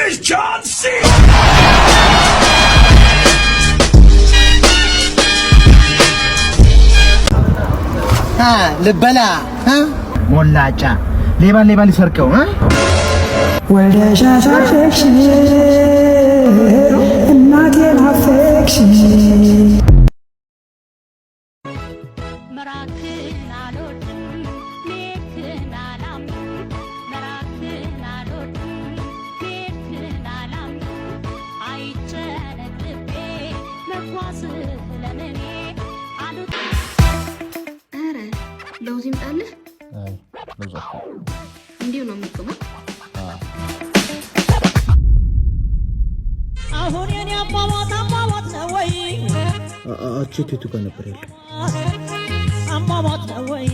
is John C. ልበላ ሞላጫ ሌባን ሊሰርቀው ወደ ሻሻሽ እናቴን አፈቅሽ ለውዝ ይምጣልህ። እንዲሁ ነው የሚቆመው። አሁን የኔ አሟሟት ነው ወይ አቺቲቱ ጋር ነበር ያለው አሟሟት ነው ወይ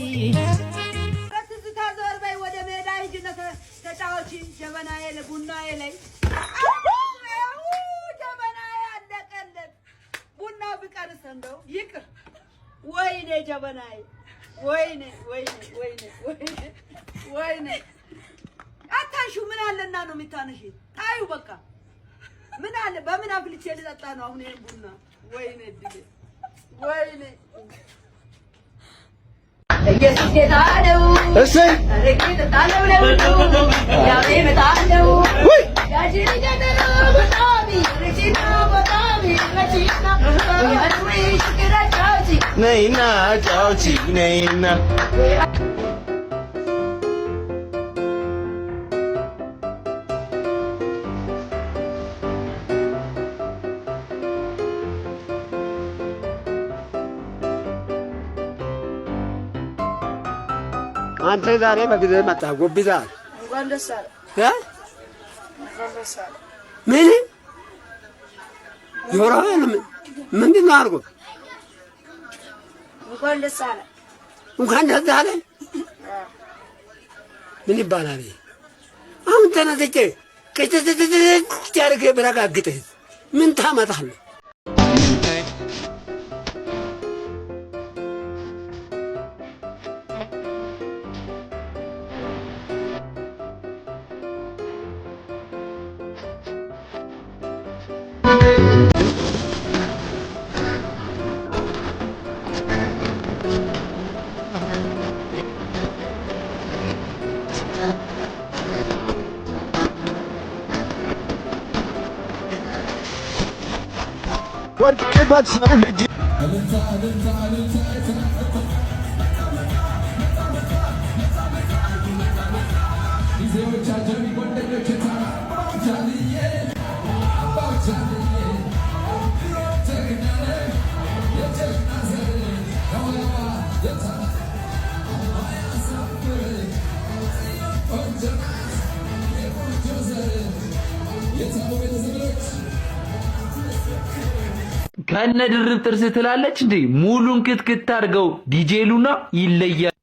ከትዝታ ዞር በይ ወደ ሜዳ ሂጂና ተጫወቺ። ጀበናዬ ለቡናዬ ላይ ጀበናዬ አለቀለት። ቡና ብቀርስ እንደው ይቅር። ወይኔ ጀበናዬ ወይኔ አታንሹ። ምን አለና ነው የሚታነሽ? ታዩ በቃ ምን አለ? በምን አፍልቼ ልጠጣ ነው አሁን ይሄን ቡና? ወይኔ ድል ወይኔ ኢየሱስ ጌታ ነው። እሰይ አረቄ ተጣለው ለውጡ ያቤ መጣለው ወይ ያጂ ጀነሮ በጣም ረቺና በጣም ረቺና ያሩይ ሽከራቻቺ ነይና ጫውቺ ነይና አንተ ዛሬ በጊዜ መጣ ጎብዛል። እንኳን ደስ አለ ምን ይወራል? ምንድን ነው አድርጎ እንኳን ደስ አለ ምን ይባላል? አሁን ተነስቼ ከዚህ ያርገ ብረጋግጥህ ምን ታመጣለህ? What about some ከነ ድርብ ጥርስ ትላለች እንዴ? ሙሉን ክትክት አድርገው ዲጄ ሉና ይለያል።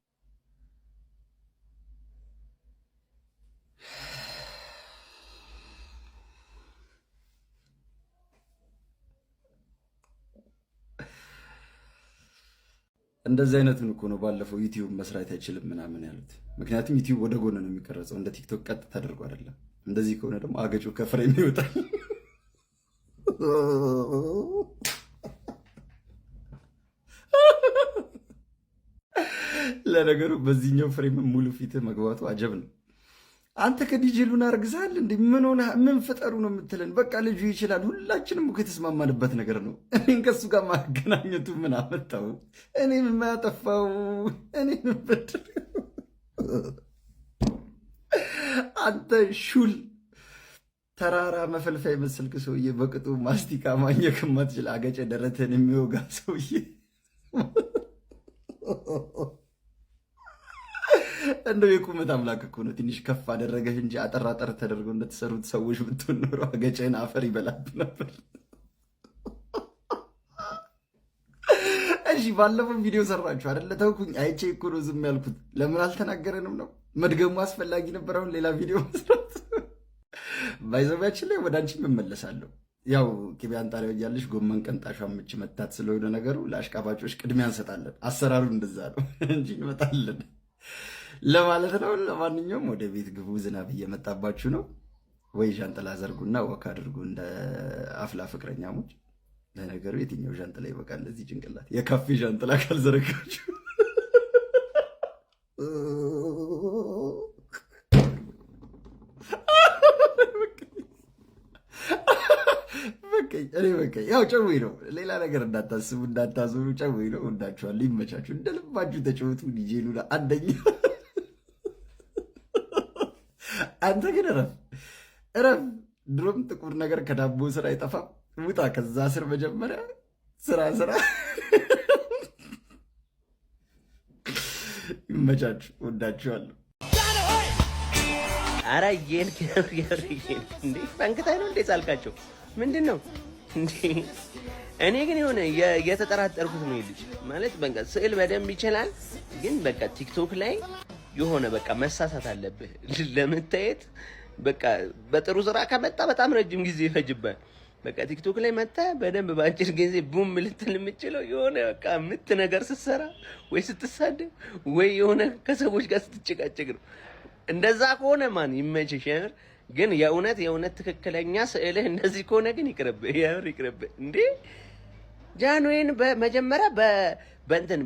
እንደዚህ አይነቱን እኮ ነው ባለፈው ዩቲዩብ መስራት አይችልም ምናምን ያሉት። ምክንያቱም ዩቲዩብ ወደ ጎን ነው የሚቀረጸው፣ እንደ ቲክቶክ ቀጥ ተደርጎ አይደለም። እንደዚህ ከሆነ ደግሞ አገጩ ከፍሬም ይወጣል። ለነገሩ በዚህኛው ፍሬም ሙሉ ፊት መግባቱ አጀብ ነው። አንተ ከዲጄ ሉና አርግዛል እንዴ? ምን ሆነ? ምን ፍጠሩ ነው የምትለን? በቃ ልጁ ይችላል። ሁላችንም እኮ የተስማማንበት ነገር ነው። እኔን ከሱ ጋር ማገናኘቱ ምን አመጣው? እኔ ምን ማያጠፋው? እኔ ምን በድር? አንተ ሹል ተራራ መፈልፈያ የመሰልክ ሰውዬ፣ በቅጡ ማስቲካ ማኘክ የማትችል አገጨ ደረትህን የሚወጋ ሰውዬ እንደው የቁመት አምላክ እኮ ነው። ትንሽ ከፍ አደረገህ እንጂ አጠራጠር ተደርገው እንደተሰሩት ሰዎች ብትሆን ኖሮ አገጨህን አፈር ይበላብ ነበር። እሺ ባለፈው ቪዲዮ ሰራችሁ አይደለ? ተውኩኝ፣ አይቼ እኮ ነው ዝም ያልኩት። ለምን አልተናገረንም ነው? መድገሙ አስፈላጊ ነበር አሁን ሌላ ቪዲዮ መስራት? ባይዘቢያችን ላይ ወደ አንቺ እመለሳለሁ። ያው ቅቤ አንጣሪያው እያለሽ ጎመን ቀንጣሿ ምች መታት ስለሆነ ነገሩ ለአሽቃባጮች ቅድሚያ እንሰጣለን። አሰራሩ እንደዛ ነው እንጂ እንመጣለን ለማለት ነው። ለማንኛውም ወደ ቤት ግቡ፣ ዝናብ እየመጣባችሁ ነው። ወይ ዣንጥላ ዘርጉና ወክ አድርጉ እንደ አፍላ ፍቅረኛሞች። ለነገሩ የትኛው ዣንጥላ ይበቃል ለዚህ ጭንቅላት? የካፌ ዣንጥላ ካልዘረጋችሁ በቃ ያው ጨውይ ነው። ሌላ ነገር እንዳታስቡ እንዳታዝኑ። ጨውይ ነው። ወዳችኋለሁ። ይመቻችሁ። እንደ ልባችሁ ተጫወቱ። ዲጄ ሉላ አንደኛ። አንተ ግን እረፍ። ድሮም ጥቁር ነገር ከዳቦ ስራ አይጠፋም። ውጣ ከዛ ስር። መጀመሪያ ስራ። ይመቻችሁ። ወዳችኋለሁ። አረ ይሄን እንዴ ፈንክታይ ነው እንዴ ሳልካቸው ምንድን ነው እንዴ? እኔ ግን የሆነ የተጠራጠርኩት ነው ልጅ ማለት በቃ ስዕል በደንብ ይችላል፣ ግን በቃ ቲክቶክ ላይ የሆነ በቃ መሳሳት አለብህ ለመታየት። በቃ በጥሩ ስራ ከመጣ በጣም ረጅም ጊዜ ይፈጅባል። በቃ ቲክቶክ ላይ መጣ በደንብ በአጭር ጊዜ ቡም ልትል የምችለው የሆነ በቃ ምት ነገር ስትሰራ ወይ ስትሳደብ ወይ የሆነ ከሰዎች ጋር ስትጨቃጨቅ ነው። እንደዛ ከሆነ ማን ይመችሽ። ግን የእውነት ትክክለኛ ስዕልህ እንደዚህ ከሆነ ግን ይቅርብህ፣ ይቅርብህ። እንዴ ጃንዌን በመጀመሪያ በእንትን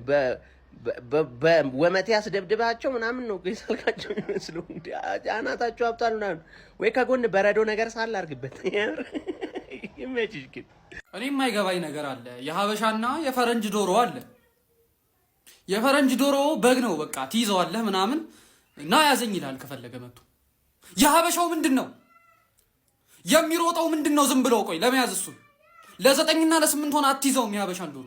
በወመቴ አስደብድባቸው ምናምን ነው ሳልካቸው የሚመስለው። እንዴ አናታቸው አብጣል ምናምን ወይ ከጎን በረዶ ነገር ሳል አድርግበት። ይመችሽ። ግን እኔ የማይገባኝ ነገር አለ። የሀበሻና የፈረንጅ ዶሮ አለ። የፈረንጅ ዶሮ በግ ነው በቃ ትይዘዋለህ ምናምን እና ያዘኝ ይላል ከፈለገ መጥቶ። የሀበሻው ምንድን ነው የሚሮጠው? ምንድን ነው ዝም ብለው ቆይ ለመያዝ እሱን ለ9 እና ለ8 ሆነ አትይዘውም። የሀበሻን ዶሮ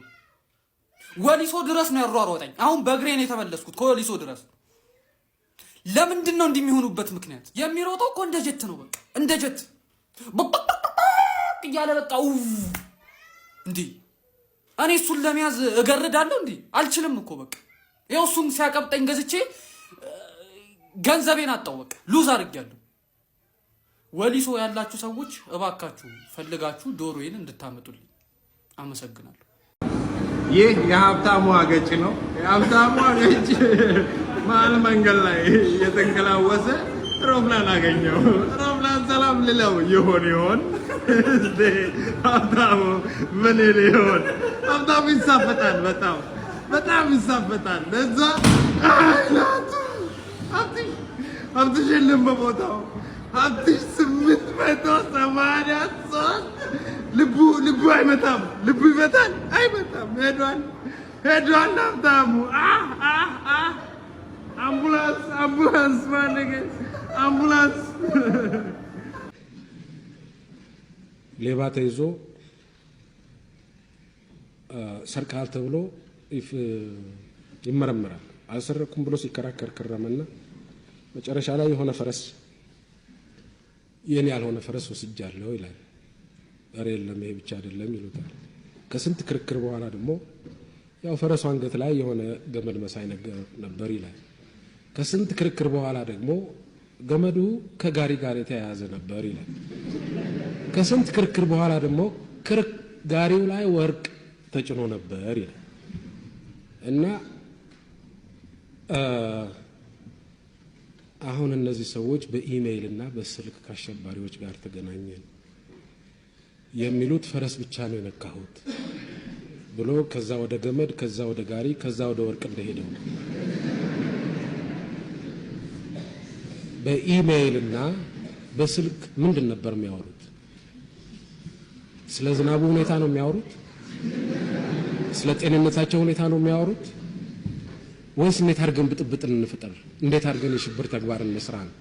ወሊሶ ድረስ ነው ያሯሯጠኝ። አሁን በእግሬን የተመለስኩት ከወሊሶ ድረስ። ለምንድን ነው እንደሚሆኑበት ምክንያት? የሚሮጠው እኮ እንደ ጀት ነው በቃ እንደ ጀት እያለ በቃ እንዴ እኔ እሱን ለመያዝ እገርዳለሁ እንዴ? አልችልም እኮ በቃ ይኸው እሱን ሲያቀብጠኝ ገዝቼ ገንዘቤን አጣው በቃ ሉዝ አድርጌያለሁ። ወሊሶ ያላችሁ ሰዎች እባካችሁ ፈልጋችሁ ዶሮዬን እንድታመጡልኝ አመሰግናለሁ። ይህ የሀብታሙ አገጭ ነው። የሀብታሙ አገጭ መሀል መንገድ ላይ እየተንከላወሰ ሮብላን አገኘው። ሮብላን ሰላም ልለው ይሆን ሀብታሙ ምን ይሆን? ሀብታሙ ይሳፈጣል፣ በጣም ይሳፈጣል። ለዛ ሀብትሽ የለም በቦታው። ሀብትሽ 883 ልቡ አይመታም። ልቡ ይመታል አይመታም። ሄዷል ሀብታሙ። አምቡላንስ ማነገች አምቡላንስ። ሌባ ተይዞ ሰርቃል ተብሎ ይመረመራል። አልሰረኩም ብሎ ሲከራከር ከረመና መጨረሻ ላይ የሆነ ፈረስ የኔ ያልሆነ ፈረስ ወስጃለሁ ይላል። ኧረ የለም ይሄ ብቻ አይደለም ይሉታል። ከስንት ክርክር በኋላ ደግሞ ያው ፈረሱ አንገት ላይ የሆነ ገመድ መሳይ ነገር ነበር ይላል። ከስንት ክርክር በኋላ ደግሞ ገመዱ ከጋሪ ጋር የተያያዘ ነበር ይላል። ከስንት ክርክር በኋላ ደግሞ ጋሪው ላይ ወርቅ ተጭኖ ነበር ይላል። እና አሁን እነዚህ ሰዎች በኢሜይል እና በስልክ ከአሸባሪዎች ጋር ተገናኘን የሚሉት ፈረስ ብቻ ነው የነካሁት ብሎ ከዛ ወደ ገመድ ከዛ ወደ ጋሪ ከዛ ወደ ወርቅ እንደሄደው በኢሜይል እና በስልክ ምንድን ነበር የሚያወሩት? ስለ ዝናቡ ሁኔታ ነው የሚያወሩት? ስለ ጤንነታቸው ሁኔታ ነው የሚያወሩት? ወይስ እንዴት አድርገን ብጥብጥን እንፍጠር፣ እንዴት አድርገን የሽብር ተግባር እንስራ ነው?